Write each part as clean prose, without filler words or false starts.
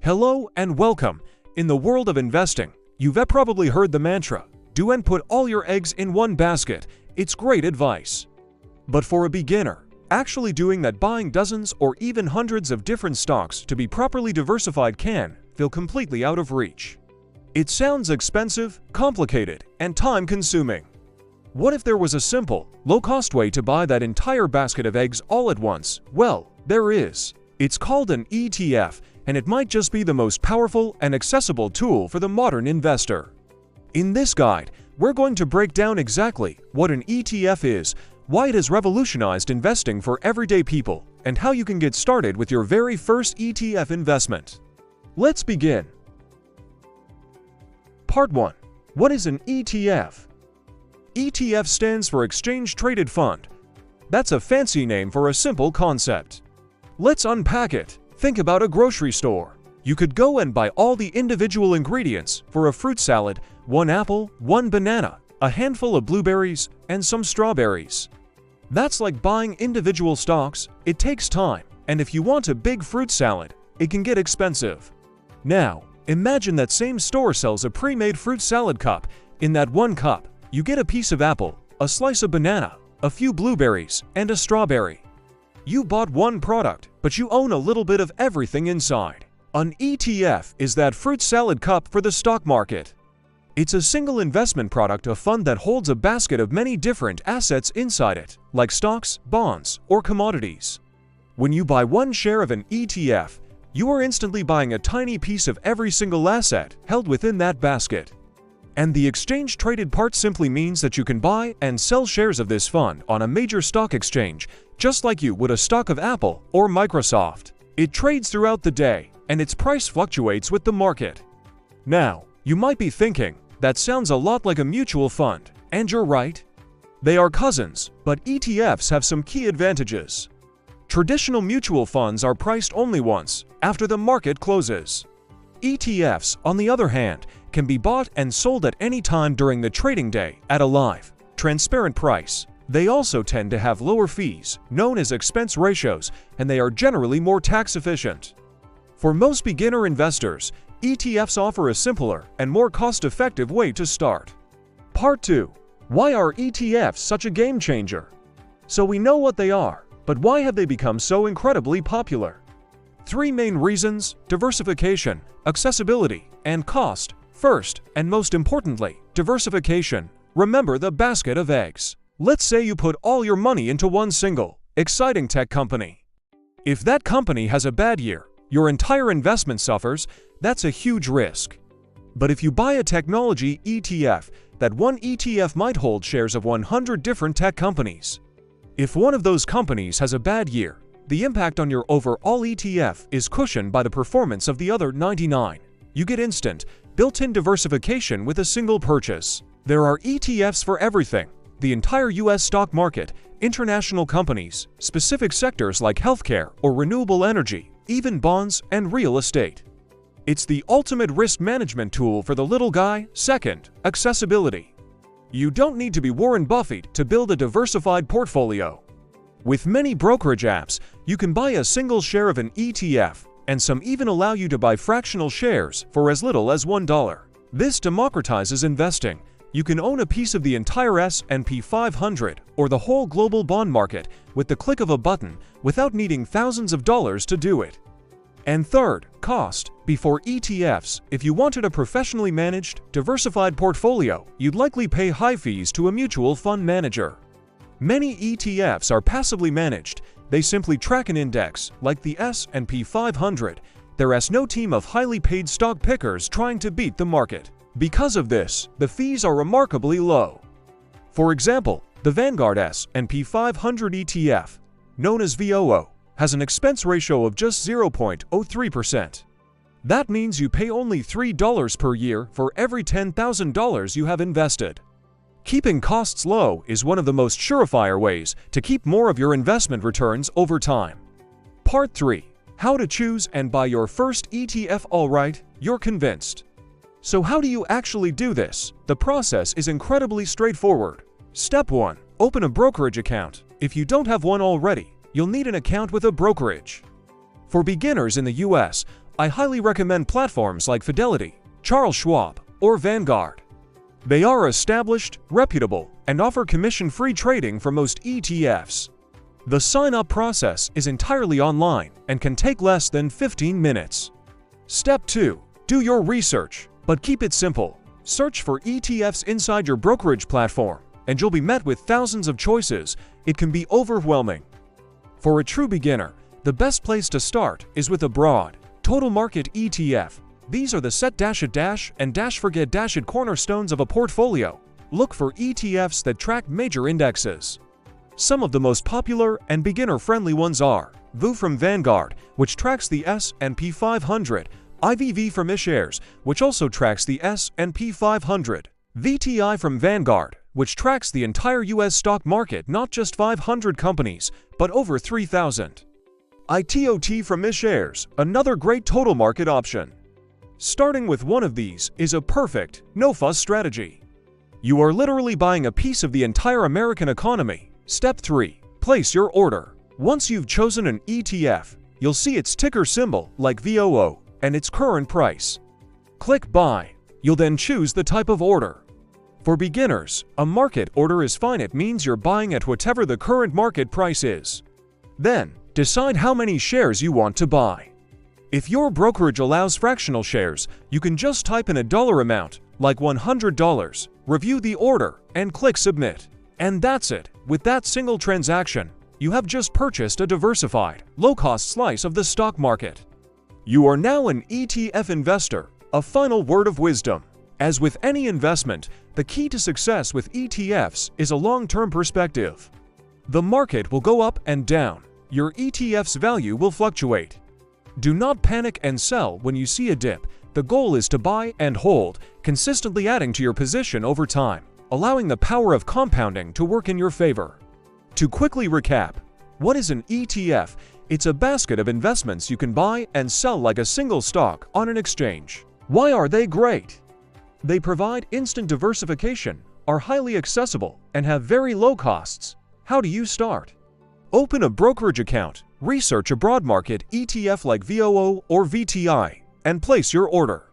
Hello and welcome. In the world of investing, you've probably heard the mantra, do and put all your eggs in one basket. It's great advice. But for a beginner, actually doing that, buying dozens or even hundreds of different stocks to be properly diversified can feel completely out of reach. It sounds expensive, complicated, and time-consuming. What if there was a simple, low-cost way to buy that entire basket of eggs all at once? Well, there is. It's called an ETF, and it might just be the most powerful and accessible tool for the modern investor. In this guide, we're going to break down exactly what an ETF is, why it has revolutionized investing for everyday people, and how you can get started with your very first ETF investment. Let's begin. Part 1. What is an ETF? ETF stands for Exchange Traded Fund. That's a fancy name for a simple concept. Let's unpack it. Think about a grocery store. You could go and buy all the individual ingredients for a fruit salad: 1 apple, 1 banana, a handful of blueberries, and some strawberries. That's like buying individual stocks. It takes time, and if you want a big fruit salad, it can get expensive. Now, imagine that same store sells a pre-made fruit salad cup. In that one cup, you get a piece of apple, a slice of banana, a few blueberries, and a strawberry. You bought one product, but you own a little bit of everything inside. An ETF is that fruit salad cup for the stock market. It's a single investment product, a fund that holds a basket of many different assets inside it, like stocks, bonds, or commodities. When you buy one share of an ETF, you are instantly buying a tiny piece of every single asset held within that basket. And the exchange-traded part simply means that you can buy and sell shares of this fund on a major stock exchange, just like you would a stock of Apple or Microsoft. It trades throughout the day, and its price fluctuates with the market. Now, you might be thinking, that sounds a lot like a mutual fund, and you're right. They are cousins, but ETFs have some key advantages. Traditional mutual funds are priced only once, after the market closes. ETFs, on the other hand, can be bought and sold at any time during the trading day at a live, transparent price. They also tend to have lower fees, known as expense ratios, and they are generally more tax efficient. For most beginner investors, ETFs offer a simpler and more cost-effective way to start. Part 2. Why are ETFs such a game changer? So we know what they are, but why have they become so incredibly popular? 3 main reasons: diversification, accessibility, and cost. First, and most importantly, diversification. Remember the basket of eggs. Let's say you put all your money into one single, exciting tech company. If that company has a bad year, your entire investment suffers. That's a huge risk. But if you buy a technology ETF, that one ETF might hold shares of 100 different tech companies. If one of those companies has a bad year, the impact on your overall ETF is cushioned by the performance of the other 99. You get instant, built-in diversification with a single purchase. There are ETFs for everything: the entire US stock market, international companies, specific sectors like healthcare or renewable energy, even bonds and real estate. It's the ultimate risk management tool for the little guy. Second, accessibility. You don't need to be Warren Buffett to build a diversified portfolio. With many brokerage apps, you can buy a single share of an ETF, and some even allow you to buy fractional shares for as little as $1. This democratizes investing. You can own a piece of the entire S&P 500 or the whole global bond market with the click of a button without needing thousands of dollars to do it. And third, cost. Before ETFs, if you wanted a professionally managed, diversified portfolio, you'd likely pay high fees to a mutual fund manager. Many ETFs are passively managed. They simply track an index, like the S&P 500. There's no team of highly paid stock pickers trying to beat the market. Because of this, the fees are remarkably low. For example, the Vanguard S&P 500 ETF, known as VOO, has an expense ratio of just 0.03%. That means you pay only $3 per year for every $10,000 you have invested. Keeping costs low is one of the most surefire ways to keep more of your investment returns over time. Part 3. How to choose and buy your first ETF. Alright, you're convinced. So how do you actually do this? The process is incredibly straightforward. Step 1. Open a brokerage account. If you don't have one already, you'll need an account with a brokerage. For beginners in the US, I highly recommend platforms like Fidelity, Charles Schwab, or Vanguard. They are established, reputable, and offer commission-free trading for most ETFs. The sign-up process is entirely online and can take less than 15 minutes. Step 2. Do your research, but keep it simple. Search for ETFs inside your brokerage platform, and you'll be met with thousands of choices. It can be overwhelming. For a true beginner, the best place to start is with a broad, total market ETF. These are the set-it and forget-it cornerstones of a portfolio. Look for ETFs that track major indexes. Some of the most popular and beginner-friendly ones are VU from Vanguard, which tracks the S&P 500, IVV from iShares, which also tracks the S&P 500, VTI from Vanguard, which tracks the entire US stock market, not just 500 companies, but over 3,000. ITOT from iShares, another great total market option. Starting with one of these is a perfect, no-fuss strategy. You are literally buying a piece of the entire American economy. Step 3. Place your order. Once you've chosen an ETF, you'll see its ticker symbol like VOO and its current price. Click Buy. You'll then choose the type of order. For beginners, a market order is fine. It means you're buying at whatever the current market price is. Then, decide how many shares you want to buy. If your brokerage allows fractional shares, you can just type in a dollar amount, like $100, review the order, and click Submit. And that's it. With that single transaction, you have just purchased a diversified, low-cost slice of the stock market. You are now an ETF investor. A final word of wisdom. As with any investment, the key to success with ETFs is a long-term perspective. The market will go up and down. Your ETF's value will fluctuate. Do not panic and sell when you see a dip. The goal is to buy and hold, consistently adding to your position over time, allowing the power of compounding to work in your favor. To quickly recap, what is an ETF? It's a basket of investments you can buy and sell like a single stock on an exchange. Why are they great? They provide instant diversification, are highly accessible, and have very low costs. How do you start? Open a brokerage account, research a broad market ETF like VOO or VTI, and place your order.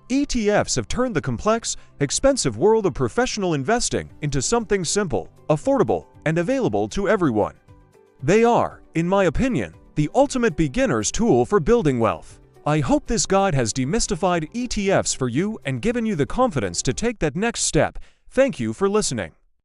ETFs have turned the complex, expensive world of professional investing into something simple, affordable, and available to everyone. They are, in my opinion, the ultimate beginner's tool for building wealth. I hope this guide has demystified ETFs for you and given you the confidence to take that next step. Thank you for listening.